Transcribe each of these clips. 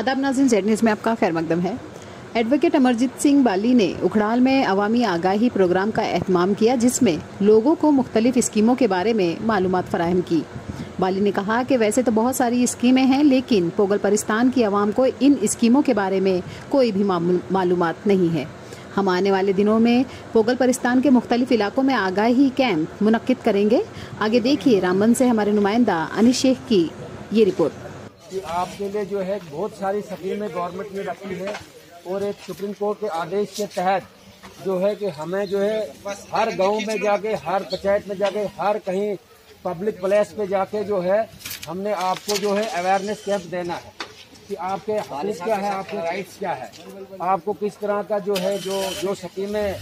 आदाब नाज़रीन, Z news में आपका खैर मकदम है। एडवोकेट अमरजीत सिंह बाली ने उखड़ाल में अवामी आगाही प्रोग्राम का एहतमाम किया, जिसमें लोगों को मुख्तलिफ स्कीमों के बारे में मालूमात फराहम की। बाली ने कहा कि वैसे तो बहुत सारी स्कीमें हैं, लेकिन पोगल परिस्तान की आवाम को इन स्कीमों के बारे में कोई भी मालूमात नहीं है। हम आने वाले दिनों में पोगल परिस्तान के मुख्तलिफ इलाकों में आगाही कैंप मुनक्किद करेंगे। आगे देखिए रामबन से हमारे नुमाइंदा अनिश शेख की ये रिपोर्ट। कि आपके लिए जो है बहुत सारी स्कीमें गवर्नमेंट ने रखी है और एक सुप्रीम कोर्ट के आदेश के तहत जो है कि हमें जो है हर गांव में जाके, हर पंचायत में जाके, हर कहीं पब्लिक प्लेस पे जाके जो है हमने आपको जो है अवेयरनेस कैंप देना है कि आपके हकूक़ क्या है, आपके राइट्स क्या है, आपको किस तरह का जो है जो स्कीमें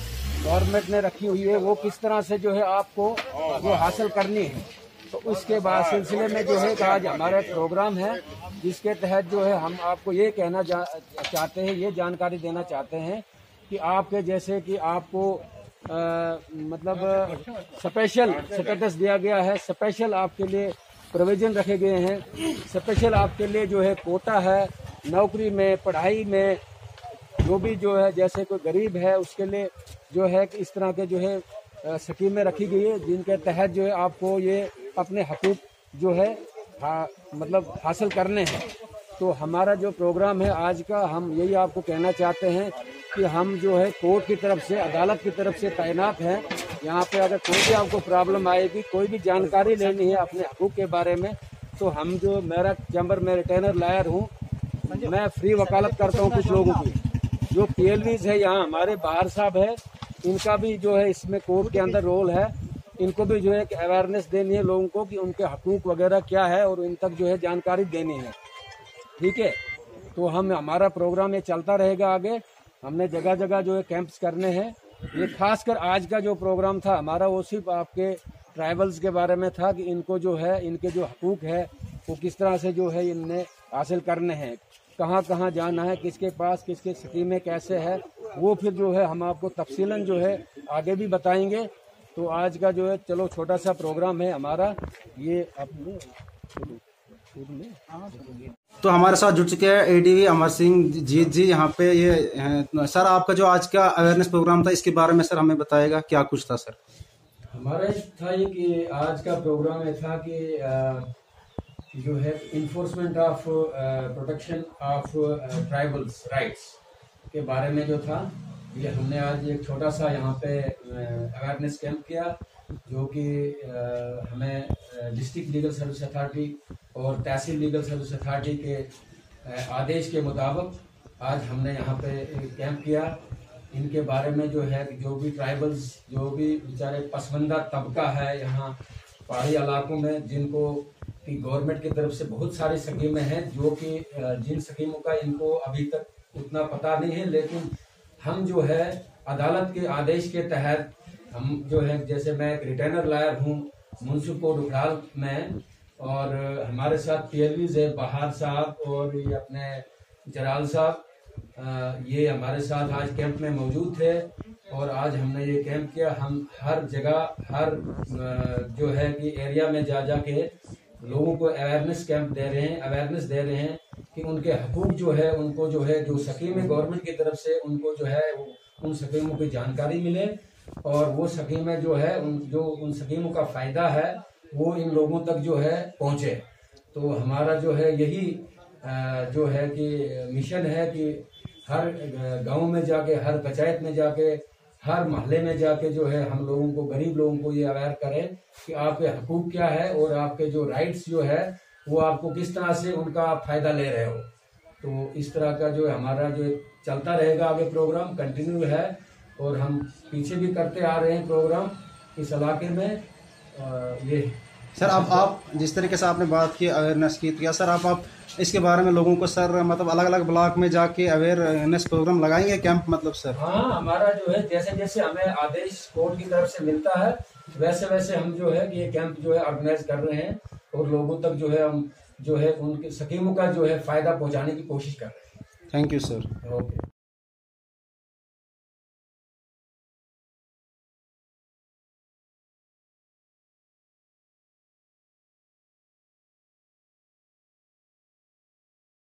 गवर्नमेंट ने रखी हुई है वो किस तरह से जो है आपको वो हासिल करनी है। तो उसके बाद सिलसिले में जो है आज हमारा एक प्रोग्राम है जिसके तहत जो है हम आपको ये कहना चाहते हैं, ये जानकारी देना चाहते हैं कि आपके जैसे कि आपको मतलब स्पेशल स्टेटस दिया गया है, स्पेशल आपके लिए प्रोविजन रखे गए हैं, स्पेशल आपके लिए जो है कोटा है, नौकरी में, पढ़ाई में, जो भी जो है जैसे कोई गरीब है उसके लिए जो है कि इस तरह के जो है स्कीमें रखी गई है जिनके तहत जो है आपको ये अपने हकूक़ जो है मतलब हासिल करने हैं। तो हमारा जो प्रोग्राम है आज का, हम यही आपको कहना चाहते हैं कि हम जो है कोर्ट की तरफ से, अदालत की तरफ से तैनात हैं। यहाँ पे अगर कोई भी आपको प्रॉब्लम आएगी, कोई भी जानकारी लेनी है अपने हकूक़ के बारे में, तो हम जो मेरा चैम्बर में रिटेनर लॉयर हूँ, मैं फ्री वकालत करता हूँ कुछ लोगों की। जो PLVs है यहाँ हमारे बाहर साहब है, इनका भी जो है इसमें कोर्ट के अंदर रोल है। इनको भी जो है कि अवेयरनेस देनी है लोगों को कि उनके हकूक़ वगैरह क्या है और इन तक जो है जानकारी देनी है। ठीक है, तो हमारा प्रोग्राम ये चलता रहेगा आगे। हमने जगह जगह जो है कैंप्स करने हैं। ये खासकर आज का जो प्रोग्राम था हमारा वो सिर्फ आपके ट्राइबल्स के बारे में था कि इनको जो है इनके जो हकूक़ है वो किस तरह से जो है इनने हासिल करने हैं, कहाँ कहाँ जाना है, किसके पास किसके स्कीमें कैसे है, वो फिर जो है हम आपको तफसीलन जो है आगे भी बताएंगे। तो आज का जो है चलो छोटा सा प्रोग्राम है हमारा ये अपने। तो हमारे साथ जुड़ चुके हैं ADV अमर सिंह जीत जी यहाँ पे। ये सर आपका जो आज का अवेयरनेस प्रोग्राम था इसके बारे में सर हमें बताएगा क्या कुछ था सर? हमारा था ये कि आज का प्रोग्राम ये था कि जो है enforcement of protection of tribals rights के बारे में जो था, ये हमने आज एक छोटा सा यहाँ पे अवेयरनेस कैंप किया, जो कि हमें डिस्ट्रिक्ट लीगल सर्विस अथॉरिटी और तहसील लीगल सर्विस अथॉरिटी के आदेश के मुताबिक आज हमने यहाँ पे कैंप किया। इनके बारे में जो है जो भी ट्राइबल्स, जो भी बेचारे पसमानदा तबका है यहाँ पहाड़ी इलाकों में, जिनको कि गवर्नमेंट की तरफ से बहुत सारी स्कीमें हैं, जो कि जिन स्कीमों का इनको अभी तक उतना पता नहीं है, लेकिन हम जो है अदालत के आदेश के तहत हम जो है, जैसे मैं एक रिटेनर लॉयर हूँ मुंसिफ कोर्ट उखड़ाल में, और हमारे साथ PLVs है बहार साहब और ये अपने जलाल साहब, ये हमारे साथ आज कैंप में मौजूद थे। और आज हमने ये कैंप किया। हम हर जगह, हर जो है कि एरिया में जा के लोगों को अवेयरनेस कैंप दे रहे हैं, अवेयरनेस दे रहे हैं कि उनके हकूक़ जो है, उनको जो है जो स्कीमें गवर्नमेंट की तरफ से उनको जो है उन स्कीमों की जानकारी मिले और वो स्कीमें जो है उन स्कीमों का फ़ायदा है वो इन लोगों तक जो है पहुँचे। तो हमारा जो है यही जो है कि मिशन है कि हर गांव में जाके, हर पंचायत में जाके, हर मोहल्ले में जाके जो है हम लोगों को, गरीब लोगों को ये अवेयर करें कि आपके हकूक़ क्या है और आपके जो राइट्स जो है वो आपको किस तरह से उनका आप फ़ायदा ले रहे हो। तो इस तरह का जो हमारा जो चलता रहेगा आगे, प्रोग्राम कंटिन्यू है और हम पीछे भी करते आ रहे हैं प्रोग्राम इस इलाके में। ये सर आप जिस तरीके से आपने बात की, अवेयरनेस की, तो क्या सर आप इसके बारे में लोगों को सर मतलब अलग अलग ब्लॉक में जाके अवेयरनेस प्रोग्राम लगाएंगे कैंप मतलब सर? हाँ, हमारा जो है जैसे जैसे हमें आदेश कोर्ट की तरफ से मिलता है वैसे वैसे हम जो है कि ये कैंप जो है ऑर्गेनाइज कर रहे हैं और लोगों तक जो है हम जो है उनके स्कीमों का जो है फ़ायदा पहुंचाने की कोशिश कर रहे हैं। Thank you sir. ओके।